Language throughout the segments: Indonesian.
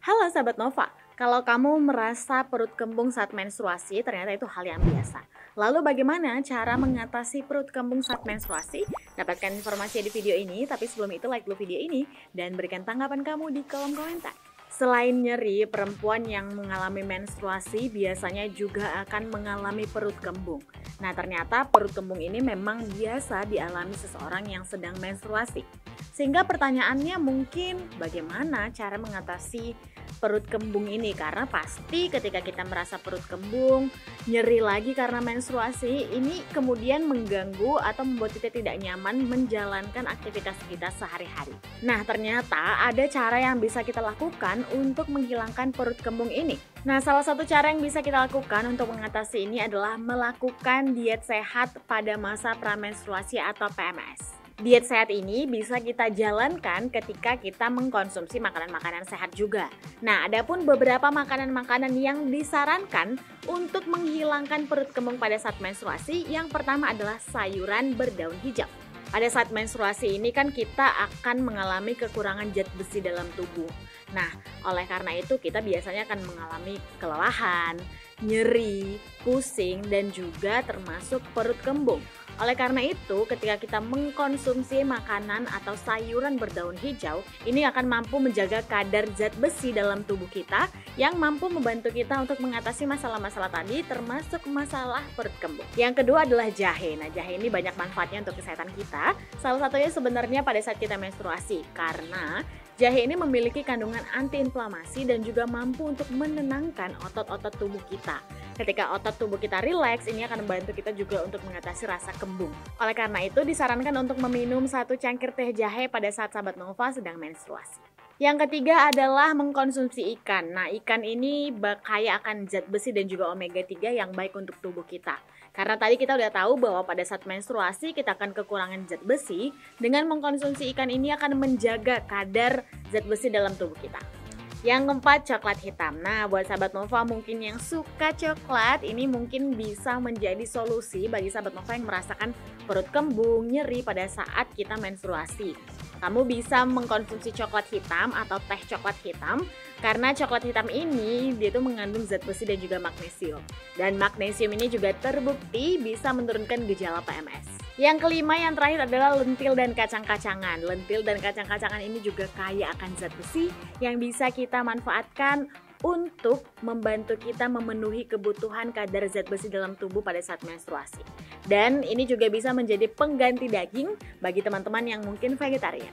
Halo sahabat Nova, kalau kamu merasa perut kembung saat menstruasi, ternyata itu hal yang biasa. Lalu bagaimana cara mengatasi perut kembung saat menstruasi? Dapatkan informasi di video ini, tapi sebelum itu like dulu video ini dan berikan tanggapan kamu di kolom komentar. Selain nyeri, perempuan yang mengalami menstruasi biasanya juga akan mengalami perut kembung. Nah, ternyata perut kembung ini memang biasa dialami seseorang yang sedang menstruasi. Sehingga pertanyaannya mungkin bagaimana cara mengatasi perut kembung ini, karena pasti ketika kita merasa perut kembung, nyeri lagi karena menstruasi, ini kemudian mengganggu atau membuat kita tidak nyaman menjalankan aktivitas kita sehari-hari. Nah, ternyata ada cara yang bisa kita lakukan untuk menghilangkan perut kembung ini. Nah, salah satu cara yang bisa kita lakukan untuk mengatasi ini adalah melakukan diet sehat pada masa pramenstruasi atau PMS. Diet sehat ini bisa kita jalankan ketika kita mengkonsumsi makanan-makanan sehat juga. Nah, ada pun beberapa makanan-makanan yang disarankan untuk menghilangkan perut kembung pada saat menstruasi. Yang pertama adalah sayuran berdaun hijau. Pada saat menstruasi ini kan kita akan mengalami kekurangan zat besi dalam tubuh. Nah, oleh karena itu kita biasanya akan mengalami kelelahan, nyeri, pusing, dan juga termasuk perut kembung. Oleh karena itu, ketika kita mengkonsumsi makanan atau sayuran berdaun hijau, ini akan mampu menjaga kadar zat besi dalam tubuh kita yang mampu membantu kita untuk mengatasi masalah-masalah tadi, termasuk masalah perut kembung. Yang kedua adalah jahe. Nah, jahe ini banyak manfaatnya untuk kesehatan kita. Salah satunya sebenarnya pada saat kita menstruasi, karena jahe ini memiliki kandungan antiinflamasi dan juga mampu untuk menenangkan otot-otot tubuh kita. Ketika otot tubuh kita rileks, ini akan membantu kita juga untuk mengatasi rasa kembung. Oleh karena itu, disarankan untuk meminum 1 cangkir teh jahe pada saat sahabat Nova sedang menstruasi. Yang ketiga adalah mengkonsumsi ikan. Nah, ikan ini kaya akan zat besi dan juga omega 3 yang baik untuk tubuh kita. Karena tadi kita udah tahu bahwa pada saat menstruasi kita akan kekurangan zat besi, dengan mengkonsumsi ikan ini akan menjaga kadar zat besi dalam tubuh kita. Yang keempat, coklat hitam. Nah, buat sahabat Nova mungkin yang suka coklat, ini mungkin bisa menjadi solusi bagi sahabat Nova yang merasakan perut kembung, nyeri pada saat kita menstruasi. Kamu bisa mengkonsumsi coklat hitam atau teh coklat hitam, karena coklat hitam ini dia tuh mengandung zat besi dan juga magnesium. Dan magnesium ini juga terbukti bisa menurunkan gejala PMS. Yang kelima, yang terakhir adalah lentil dan kacang-kacangan. Lentil dan kacang-kacangan ini juga kaya akan zat besi yang bisa kita manfaatkan untuk membantu kita memenuhi kebutuhan kadar zat besi dalam tubuh pada saat menstruasi. Dan ini juga bisa menjadi pengganti daging bagi teman-teman yang mungkin vegetarian.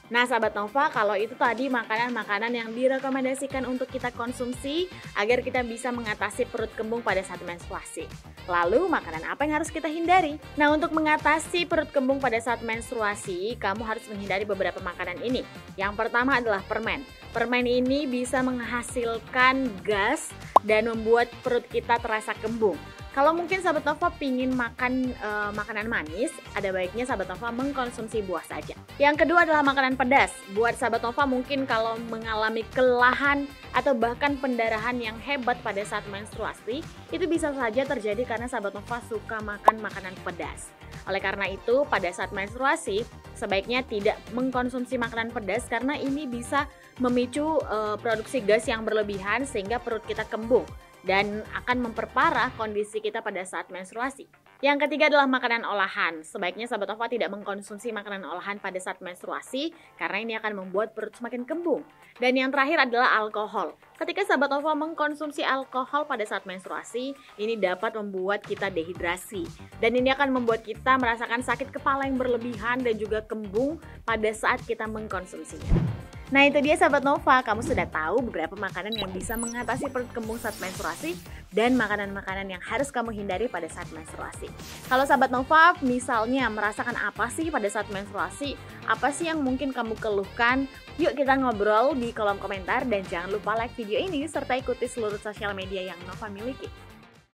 Nah, sahabat Nova, kalau itu tadi makanan-makanan yang direkomendasikan untuk kita konsumsi agar kita bisa mengatasi perut kembung pada saat menstruasi. Lalu, makanan apa yang harus kita hindari? Nah, untuk mengatasi perut kembung pada saat menstruasi, kamu harus menghindari beberapa makanan ini. Yang pertama adalah permen. Permen ini bisa menghasilkan gas dan membuat perut kita terasa kembung. Kalau mungkin sahabat Nova pingin makan makanan manis, ada baiknya sahabat Nova mengkonsumsi buah saja. Yang kedua adalah makanan pedas. Buat sahabat Nova mungkin kalau mengalami kelelahan atau bahkan pendarahan yang hebat pada saat menstruasi, itu bisa saja terjadi karena sahabat Nova suka makan makanan pedas. Oleh karena itu, pada saat menstruasi, sebaiknya tidak mengkonsumsi makanan pedas karena ini bisa memicu produksi gas yang berlebihan sehingga perut kita kembung dan akan memperparah kondisi kita pada saat menstruasi. Yang ketiga adalah makanan olahan. Sebaiknya sahabat Nova tidak mengkonsumsi makanan olahan pada saat menstruasi karena ini akan membuat perut semakin kembung. Dan yang terakhir adalah alkohol. Ketika sahabat Nova mengkonsumsi alkohol pada saat menstruasi, ini dapat membuat kita dehidrasi. Dan ini akan membuat kita merasakan sakit kepala yang berlebihan dan juga kembung pada saat kita mengkonsumsinya. Nah, itu dia sahabat Nova, kamu sudah tahu beberapa makanan yang bisa mengatasi perut kembung saat menstruasi dan makanan-makanan yang harus kamu hindari pada saat menstruasi. Kalau sahabat Nova misalnya merasakan apa sih pada saat menstruasi, apa sih yang mungkin kamu keluhkan, yuk kita ngobrol di kolom komentar dan jangan lupa like video ini serta ikuti seluruh sosial media yang Nova miliki.